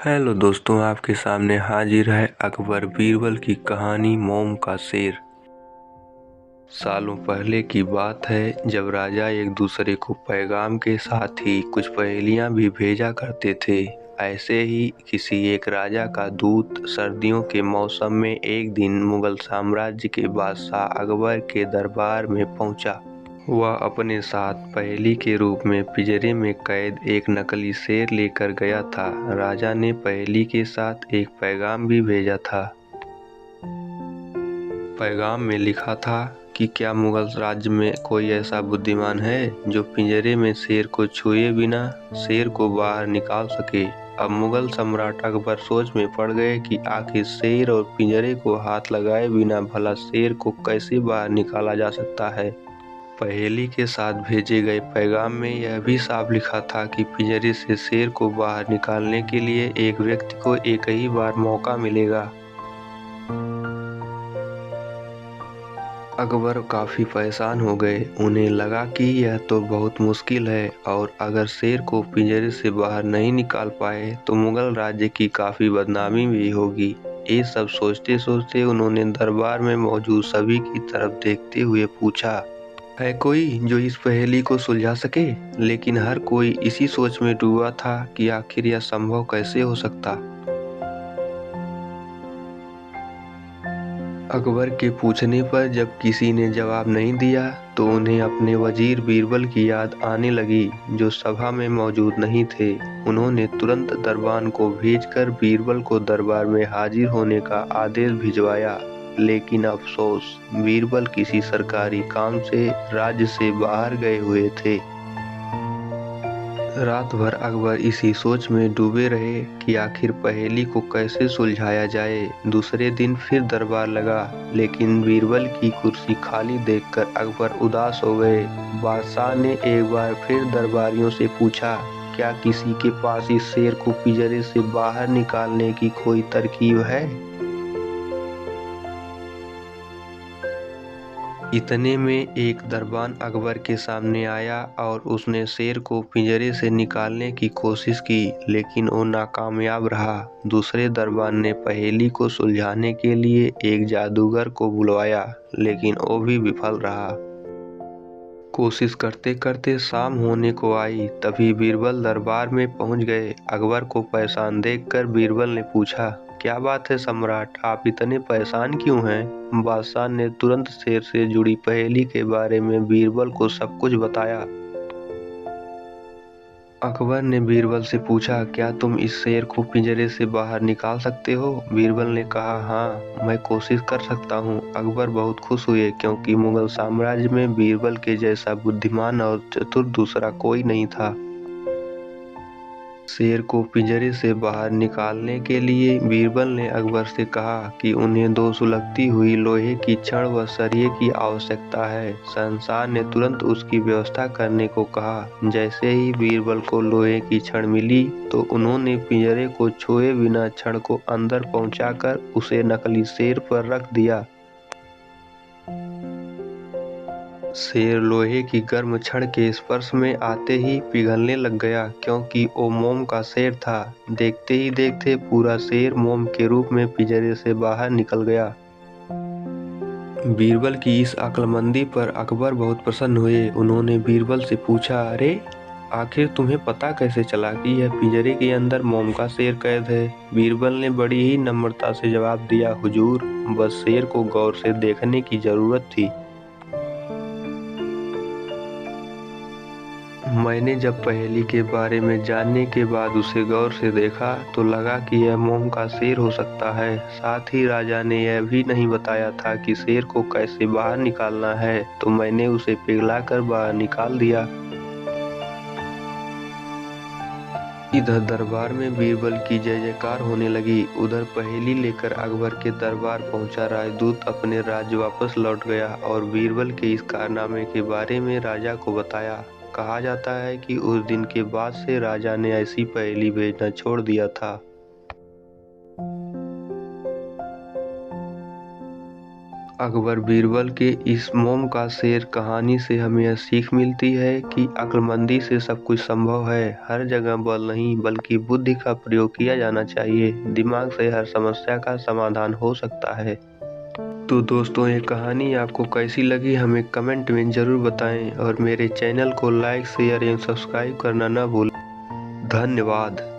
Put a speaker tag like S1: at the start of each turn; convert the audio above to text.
S1: Hello दोस्तों, आपके सामने हाजिर है अकबर बीरबल की कहानी मोम का शेर। सालों पहले की बात है जब राजा एक दूसरे को पैगाम के साथ ही कुछ पहेलियां भी भेजा करते थे। ऐसे ही किसी एक राजा का दूत सर्दियों के मौसम में एक दिन मुगल साम्राज्य के बादशाह अकबर के दरबार में पहुंचा। वह अपने साथ पहेली के रूप में पिंजरे में कैद एक नकली शेर लेकर गया था। राजा ने पहेली के साथ एक पैगाम भी भेजा था। पैगाम में लिखा था कि क्या मुगल राज्य में कोई ऐसा बुद्धिमान है जो पिंजरे में शेर को छुए बिना शेर को बाहर निकाल सके। अब मुगल सम्राट अकबर सोच में पड़ गए कि आखिर शेर और पिंजरे को हाथ लगाए बिना भला शेर को कैसे बाहर निकाला जा सकता है। पहेली के साथ भेजे गए पैगाम में यह भी साफ लिखा था कि पिंजरे से शेर को बाहर निकालने के लिए एक व्यक्ति को एक ही बार मौका मिलेगा। अकबर काफी परेशान हो गए। उन्हें लगा कि यह तो बहुत मुश्किल है और अगर शेर को पिंजरे से बाहर नहीं निकाल पाए तो मुगल राज्य की काफी बदनामी भी होगी। ये सब सोचते सोचते उन्होंने दरबार में मौजूद सभी की तरफ देखते हुए पूछा, है कोई जो इस पहेली को सुलझा सके। लेकिन हर कोई इसी सोच में डूबा था कि आखिर यह संभव कैसे हो सकता। अकबर के पूछने पर जब किसी ने जवाब नहीं दिया तो उन्हें अपने वजीर बीरबल की याद आने लगी, जो सभा में मौजूद नहीं थे। उन्होंने तुरंत दरबान को भेजकर बीरबल को दरबार में हाजिर होने का आदेश भिजवाया। लेकिन अफसोस, बीरबल किसी सरकारी काम से राज्य से बाहर गए हुए थे। रात भर अकबर इसी सोच में डूबे रहे कि आखिर पहेली को कैसे सुलझाया जाए। दूसरे दिन फिर दरबार लगा, लेकिन बीरबल की कुर्सी खाली देखकर अकबर उदास हो गए। बादशाह ने एक बार फिर दरबारियों से पूछा, क्या किसी के पास इस शेर को पिंजरे से बाहर निकालने की कोई तरकीब है। इतने में एक दरबान अकबर के सामने आया और उसने शेर को पिंजरे से निकालने की कोशिश की, लेकिन वो नाकामयाब रहा। दूसरे दरबान ने पहेली को सुलझाने के लिए एक जादूगर को बुलवाया, लेकिन वो भी विफल रहा। कोशिश करते करते शाम होने को आई, तभी बीरबल दरबार में पहुंच गए। अकबर को परेशान देखकर बीरबल ने पूछा, क्या बात है सम्राट, आप इतने परेशान क्यों हैं। बादशाह ने तुरंत शेर से जुड़ी पहेली के बारे में बीरबल को सब कुछ बताया। अकबर ने बीरबल से पूछा, क्या तुम इस शेर को पिंजरे से बाहर निकाल सकते हो। बीरबल ने कहा, हाँ, मैं कोशिश कर सकता हूँ। अकबर बहुत खुश हुए, क्योंकि मुगल साम्राज्य में बीरबल के जैसा बुद्धिमान और चतुर दूसरा कोई नहीं था। शेर को पिंजरे से बाहर निकालने के लिए बीरबल ने अकबर से कहा कि उन्हें दो सुलगती हुई लोहे की छड़ व सरिये की आवश्यकता है। शहंशाह ने तुरंत उसकी व्यवस्था करने को कहा। जैसे ही बीरबल को लोहे की छड़ मिली तो उन्होंने पिंजरे को छुए बिना छड़ को अंदर पहुंचाकर उसे नकली शेर पर रख दिया। शेर लोहे की गर्म छड़ के स्पर्श में आते ही पिघलने लग गया, क्योंकि वो मोम का शेर था। देखते ही देखते पूरा शेर मोम के रूप में पिंजरे से बाहर निकल गया। बीरबल की इस अक्लमंदी पर अकबर बहुत प्रसन्न हुए। उन्होंने बीरबल से पूछा, अरे आखिर तुम्हें पता कैसे चला कि यह पिंजरे के अंदर मोम का शेर कैद है। बीरबल ने बड़ी ही नम्रता से जवाब दिया, हुजूर, बस शेर को गौर से देखने की जरूरत थी। मैंने जब पहेली के बारे में जानने के बाद उसे गौर से देखा तो लगा कि यह मोम का शेर हो सकता है। साथ ही राजा ने यह भी नहीं बताया था कि शेर को कैसे बाहर निकालना है, तो मैंने उसे पिघलाकर बाहर निकाल दिया। इधर दरबार में बीरबल की जय जयकार होने लगी। उधर पहेली लेकर अकबर के दरबार पहुंचा राजदूत अपने राज्य वापस लौट गया और बीरबल के इस कारनामे के बारे में राजा को बताया। कहा जाता है कि उस दिन के बाद से राजा ने ऐसी पहेली भेजना छोड़ दिया था। अकबर बीरबल के इस मोम का शेर कहानी से हमें यह सीख मिलती है कि अक्लमंदी से सब कुछ संभव है। हर जगह बल नहीं बल्कि बुद्धि का प्रयोग किया जाना चाहिए। दिमाग से हर समस्या का समाधान हो सकता है। तो दोस्तों, ये कहानी आपको कैसी लगी हमें कमेंट में ज़रूर बताएं और मेरे चैनल को लाइक शेयर एवं सब्सक्राइब करना न भूलें। धन्यवाद।